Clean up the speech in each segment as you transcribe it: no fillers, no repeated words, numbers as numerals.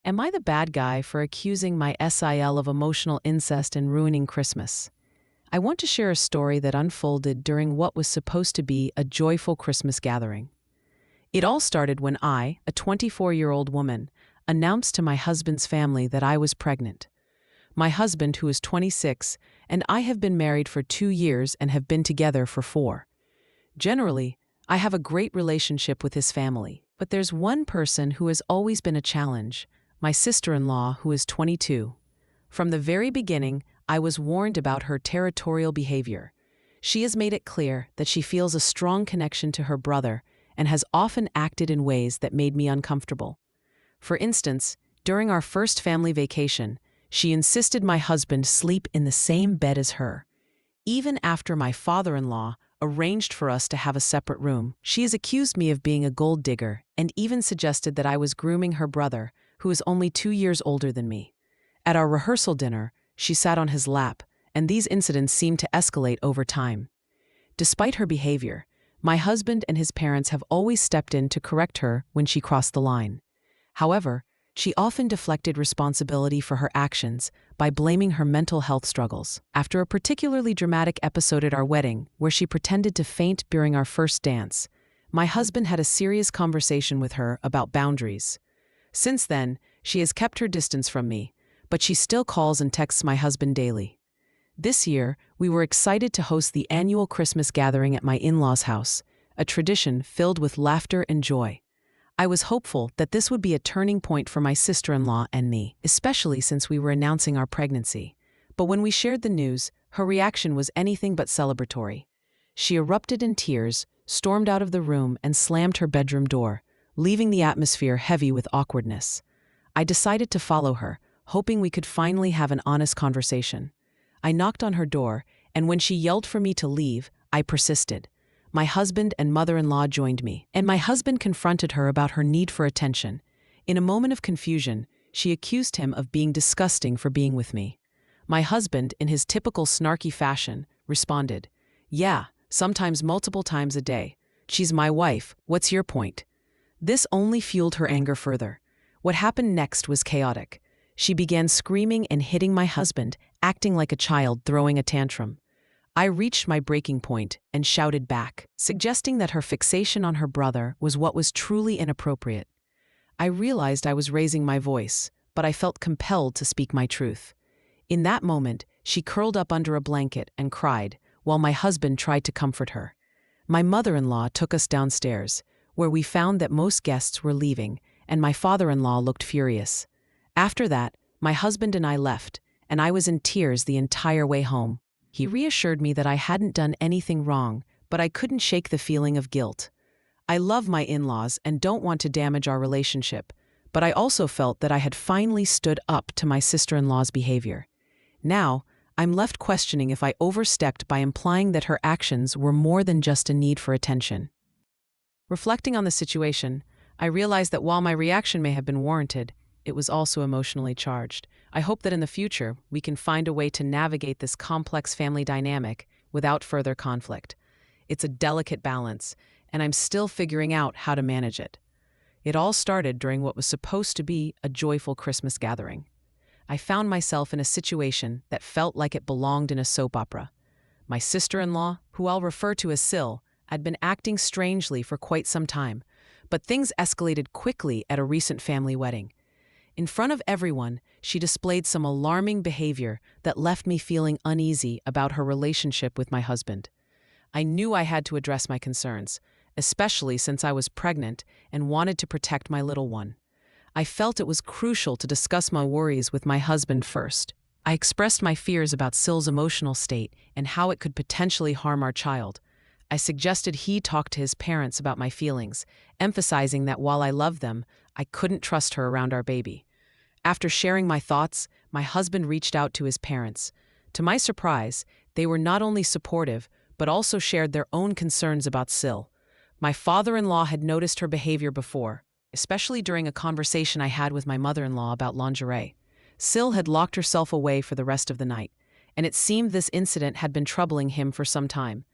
Am I the bad guy for accusing my SIL of emotional incest and ruining Christmas? I want to share a story that unfolded during what was supposed to be a joyful Christmas gathering. It all started when I, a 24-year-old woman, announced to my husband's family that I was pregnant. My husband, who is 26, and I have been married for 2 years and have been together for 4. Generally, I have a great relationship with his family, but there's one person who has always been a challenge: my sister-in-law, who is 22. From the very beginning, I was warned about her territorial behavior. She has made it clear that she feels a strong connection to her brother and has often acted in ways that made me uncomfortable. For instance, during our first family vacation, she insisted my husband sleep in the same bed as her. Even after my father-in-law arranged for us to have a separate room, she has accused me of being a gold digger and even suggested that I was grooming her brother, who is only 2 years older than me. At our rehearsal dinner, she sat on his lap, and these incidents seemed to escalate over time. Despite her behavior, my husband and his parents have always stepped in to correct her when she crossed the line. However, she often deflected responsibility for her actions by blaming her mental health struggles. After a particularly dramatic episode at our wedding, where she pretended to faint during our first dance, my husband had a serious conversation with her about boundaries. Since then, she has kept her distance from me, but she still calls and texts my husband daily. This year, we were excited to host the annual Christmas gathering at my in-laws' house, a tradition filled with laughter and joy. I was hopeful that this would be a turning point for my sister-in-law and me, especially since we were announcing our pregnancy. But when we shared the news, her reaction was anything but celebratory. She erupted in tears, stormed out of the room, and slammed her bedroom door, leaving the atmosphere heavy with awkwardness. I decided to follow her, hoping we could finally have an honest conversation. I knocked on her door, and when she yelled for me to leave, I persisted. My husband and mother-in-law joined me, and my husband confronted her about her need for attention. In a moment of confusion, she accused him of being disgusting for being with me. My husband, in his typical snarky fashion, responded, "Yeah, sometimes multiple times a day. She's my wife, what's your point?" This only fueled her anger further. What happened next was chaotic. She began screaming and hitting my husband, acting like a child throwing a tantrum. I reached my breaking point and shouted back, suggesting that her fixation on her brother was what was truly inappropriate. I realized I was raising my voice, but I felt compelled to speak my truth. In that moment, she curled up under a blanket and cried, while my husband tried to comfort her. My mother-in-law took us downstairs, where we found that most guests were leaving, and my father-in-law looked furious. After that, my husband and I left, and I was in tears the entire way home. He reassured me that I hadn't done anything wrong, but I couldn't shake the feeling of guilt. I love my in-laws and don't want to damage our relationship, but I also felt that I had finally stood up to my sister-in-law's behavior. Now, I'm left questioning if I overstepped by implying that her actions were more than just a need for attention. Reflecting on the situation, I realized that while my reaction may have been warranted, it was also emotionally charged. I hope that in the future, we can find a way to navigate this complex family dynamic without further conflict. It's a delicate balance, and I'm still figuring out how to manage it. It all started during what was supposed to be a joyful Christmas gathering. I found myself in a situation that felt like it belonged in a soap opera. My sister-in-law, who I'll refer to as SIL, had been acting strangely for quite some time, but things escalated quickly at a recent family wedding. In front of everyone, she displayed some alarming behavior that left me feeling uneasy about her relationship with my husband. I knew I had to address my concerns, especially since I was pregnant and wanted to protect my little one. I felt it was crucial to discuss my worries with my husband first. I expressed my fears about Sil's emotional state and how it could potentially harm our child. I suggested he talk to his parents about my feelings, emphasizing that while I loved them, I couldn't trust her around our baby. After sharing my thoughts, my husband reached out to his parents. To my surprise, they were not only supportive, but also shared their own concerns about Sil. My father-in-law had noticed her behavior before, especially during a conversation I had with my mother-in-law about lingerie. Sil had locked herself away for the rest of the night, and it seemed this incident had been troubling him for some time.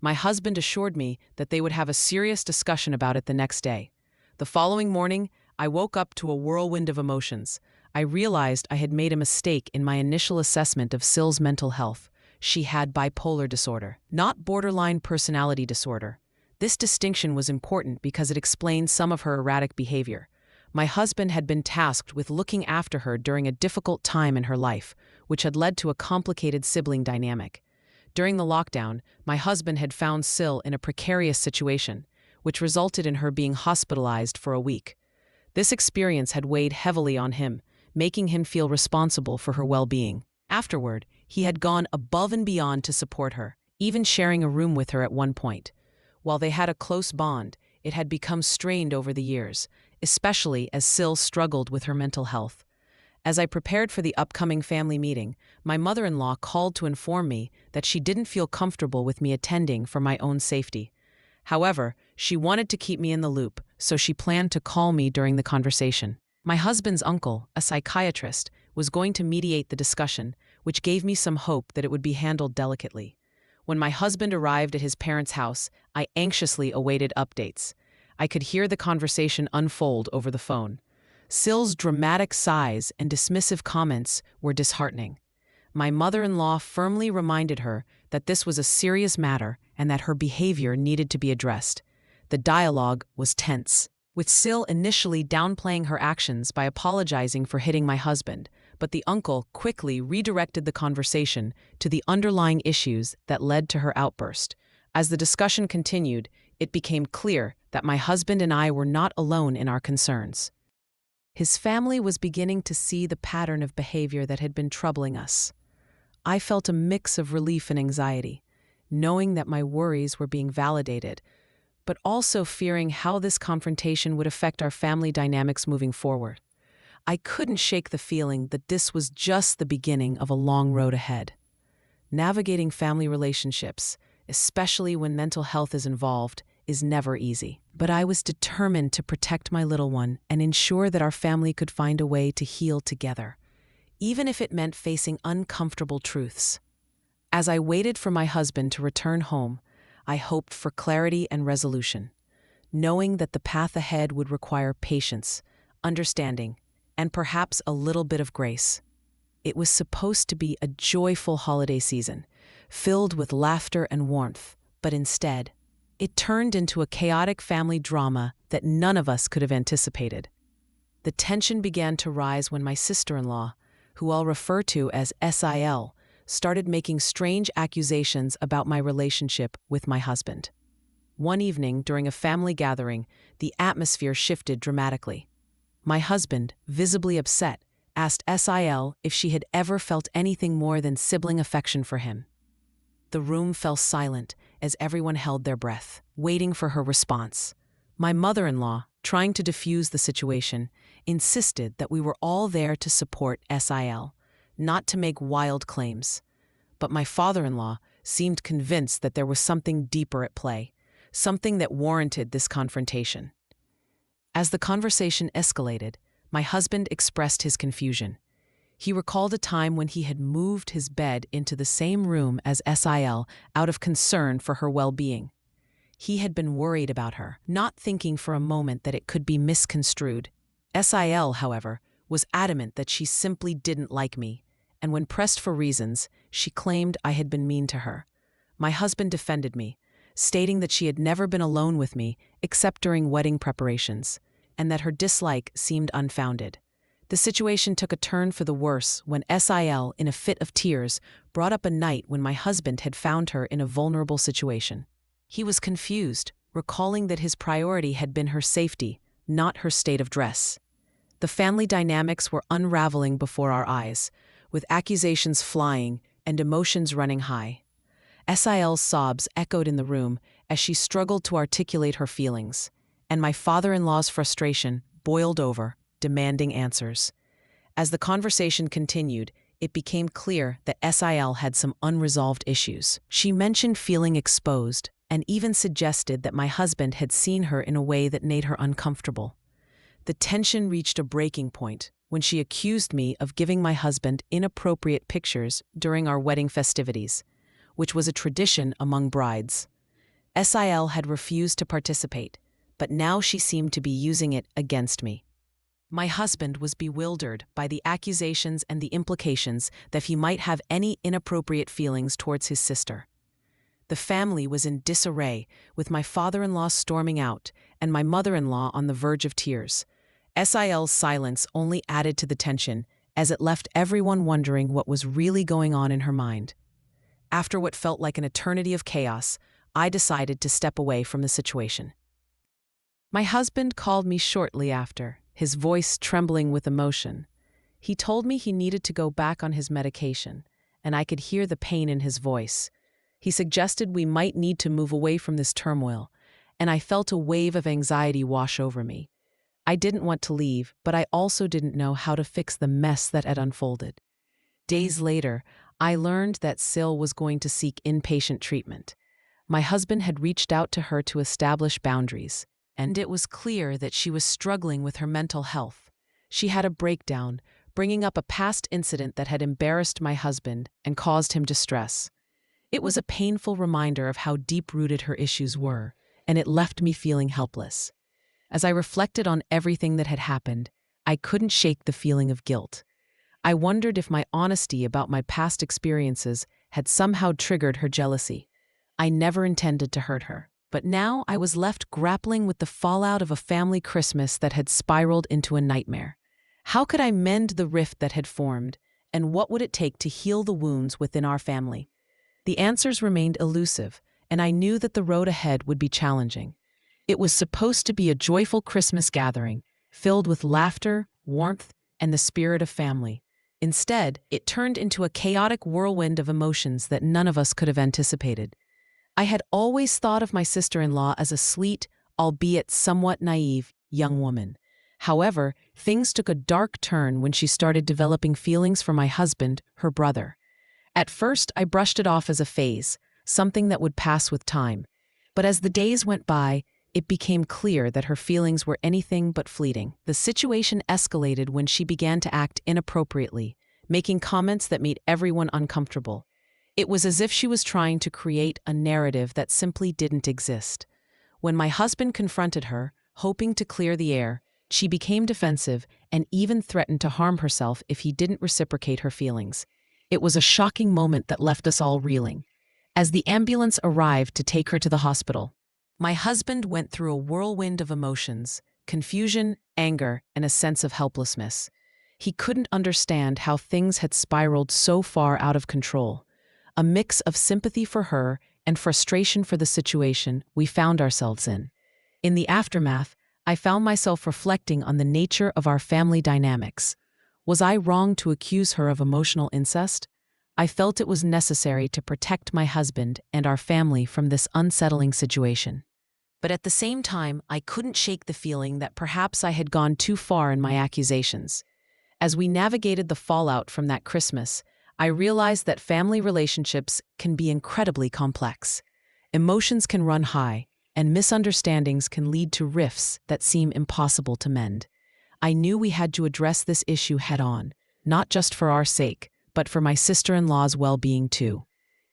My husband assured me that they would have a serious discussion about it the next day. The following morning, I woke up to a whirlwind of emotions. I realized I had made a mistake in my initial assessment of SIL's mental health. She had bipolar disorder, not borderline personality disorder. This distinction was important because it explained some of her erratic behavior. My husband had been tasked with looking after her during a difficult time in her life, which had led to a complicated sibling dynamic. During the lockdown, my husband had found SIL in a precarious situation, which resulted in her being hospitalized for a week. This experience had weighed heavily on him, making him feel responsible for her well-being. Afterward, he had gone above and beyond to support her, even sharing a room with her at one point. While they had a close bond, it had become strained over the years, especially as SIL struggled with her mental health. As I prepared for the upcoming family meeting, my mother-in-law called to inform me that she didn't feel comfortable with me attending for my own safety. However, she wanted to keep me in the loop, so she planned to call me during the conversation. My husband's uncle, a psychiatrist, was going to mediate the discussion, which gave me some hope that it would be handled delicately. When my husband arrived at his parents' house, I anxiously awaited updates. I could hear the conversation unfold over the phone. SIL's dramatic sighs and dismissive comments were disheartening. My mother-in-law firmly reminded her that this was a serious matter and that her behavior needed to be addressed. The dialogue was tense, with SIL initially downplaying her actions by apologizing for hitting my husband, but the uncle quickly redirected the conversation to the underlying issues that led to her outburst. As the discussion continued, it became clear that my husband and I were not alone in our concerns. His family was beginning to see the pattern of behavior that had been troubling us. I felt a mix of relief and anxiety, knowing that my worries were being validated, but also fearing how this confrontation would affect our family dynamics moving forward. I couldn't shake the feeling that this was just the beginning of a long road ahead. Navigating family relationships, especially when mental health is involved, is never easy. But I was determined to protect my little one and ensure that our family could find a way to heal together, even if it meant facing uncomfortable truths. As I waited for my husband to return home, I hoped for clarity and resolution, knowing that the path ahead would require patience, understanding, and perhaps a little bit of grace. It was supposed to be a joyful holiday season, filled with laughter and warmth, but instead, it turned into a chaotic family drama that none of us could have anticipated. The tension began to rise when my sister-in-law, who I'll refer to as SIL, started making strange accusations about my relationship with my husband. One evening, during a family gathering, the atmosphere shifted dramatically. My husband, visibly upset, asked SIL if she had ever felt anything more than sibling affection for him. The room fell silent as everyone held their breath, waiting for her response. My mother-in-law, trying to defuse the situation, insisted that we were all there to support SIL, not to make wild claims. But my father-in-law seemed convinced that there was something deeper at play, something that warranted this confrontation. As the conversation escalated, my husband expressed his confusion. He recalled a time when he had moved his bed into the same room as SIL out of concern for her well-being. He had been worried about her, not thinking for a moment that it could be misconstrued. SIL, however, was adamant that she simply didn't like me, and when pressed for reasons, she claimed I had been mean to her. My husband defended me, stating that she had never been alone with me except during wedding preparations, and that her dislike seemed unfounded. The situation took a turn for the worse when SIL, in a fit of tears, brought up a night when my husband had found her in a vulnerable situation. He was confused, recalling that his priority had been her safety, not her state of dress. The family dynamics were unraveling before our eyes, with accusations flying and emotions running high. SIL's sobs echoed in the room as she struggled to articulate her feelings, and my father-in-law's frustration boiled over, demanding answers. As the conversation continued, it became clear that SIL had some unresolved issues. She mentioned feeling exposed and even suggested that my husband had seen her in a way that made her uncomfortable. The tension reached a breaking point when she accused me of giving my husband inappropriate pictures during our wedding festivities, which was a tradition among brides. SIL had refused to participate, but now she seemed to be using it against me. My husband was bewildered by the accusations and the implications that he might have any inappropriate feelings towards his sister. The family was in disarray, with my father-in-law storming out and my mother-in-law on the verge of tears. SIL's silence only added to the tension, as it left everyone wondering what was really going on in her mind. After what felt like an eternity of chaos, I decided to step away from the situation. My husband called me shortly after, his voice trembling with emotion. He told me he needed to go back on his medication, and I could hear the pain in his voice. He suggested we might need to move away from this turmoil, and I felt a wave of anxiety wash over me. I didn't want to leave, but I also didn't know how to fix the mess that had unfolded. Days later, I learned that SIL was going to seek inpatient treatment. My husband had reached out to her to establish boundaries, and it was clear that she was struggling with her mental health. She had a breakdown, bringing up a past incident that had embarrassed my husband and caused him distress. It was a painful reminder of how deep-rooted her issues were, and it left me feeling helpless. As I reflected on everything that had happened, I couldn't shake the feeling of guilt. I wondered if my honesty about my past experiences had somehow triggered her jealousy. I never intended to hurt her, but now I was left grappling with the fallout of a family Christmas that had spiraled into a nightmare. How could I mend the rift that had formed, and what would it take to heal the wounds within our family? The answers remained elusive, and I knew that the road ahead would be challenging. It was supposed to be a joyful Christmas gathering, filled with laughter, warmth, and the spirit of family. Instead, it turned into a chaotic whirlwind of emotions that none of us could have anticipated. I had always thought of my sister-in-law as a sweet, albeit somewhat naive, young woman. However, things took a dark turn when she started developing feelings for my husband, her brother. At first, I brushed it off as a phase, something that would pass with time. But as the days went by, it became clear that her feelings were anything but fleeting. The situation escalated when she began to act inappropriately, making comments that made everyone uncomfortable. It was as if she was trying to create a narrative that simply didn't exist. When my husband confronted her, hoping to clear the air, she became defensive and even threatened to harm herself if he didn't reciprocate her feelings. It was a shocking moment that left us all reeling. As the ambulance arrived to take her to the hospital, my husband went through a whirlwind of emotions, confusion, anger, and a sense of helplessness. He couldn't understand how things had spiraled so far out of control. A mix of sympathy for her and frustration for the situation we found ourselves in. In the aftermath, I found myself reflecting on the nature of our family dynamics. Was I wrong to accuse her of emotional incest? I felt it was necessary to protect my husband and our family from this unsettling situation. But at the same time, I couldn't shake the feeling that perhaps I had gone too far in my accusations. As we navigated the fallout from that Christmas, I realized that family relationships can be incredibly complex. Emotions can run high, and misunderstandings can lead to rifts that seem impossible to mend. I knew we had to address this issue head-on, not just for our sake, but for my sister-in-law's well-being too.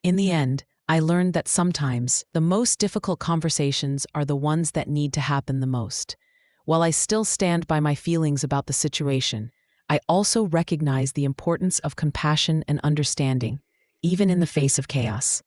In the end, I learned that sometimes the most difficult conversations are the ones that need to happen the most. While I still stand by my feelings about the situation, I also recognize the importance of compassion and understanding, even in the face of chaos.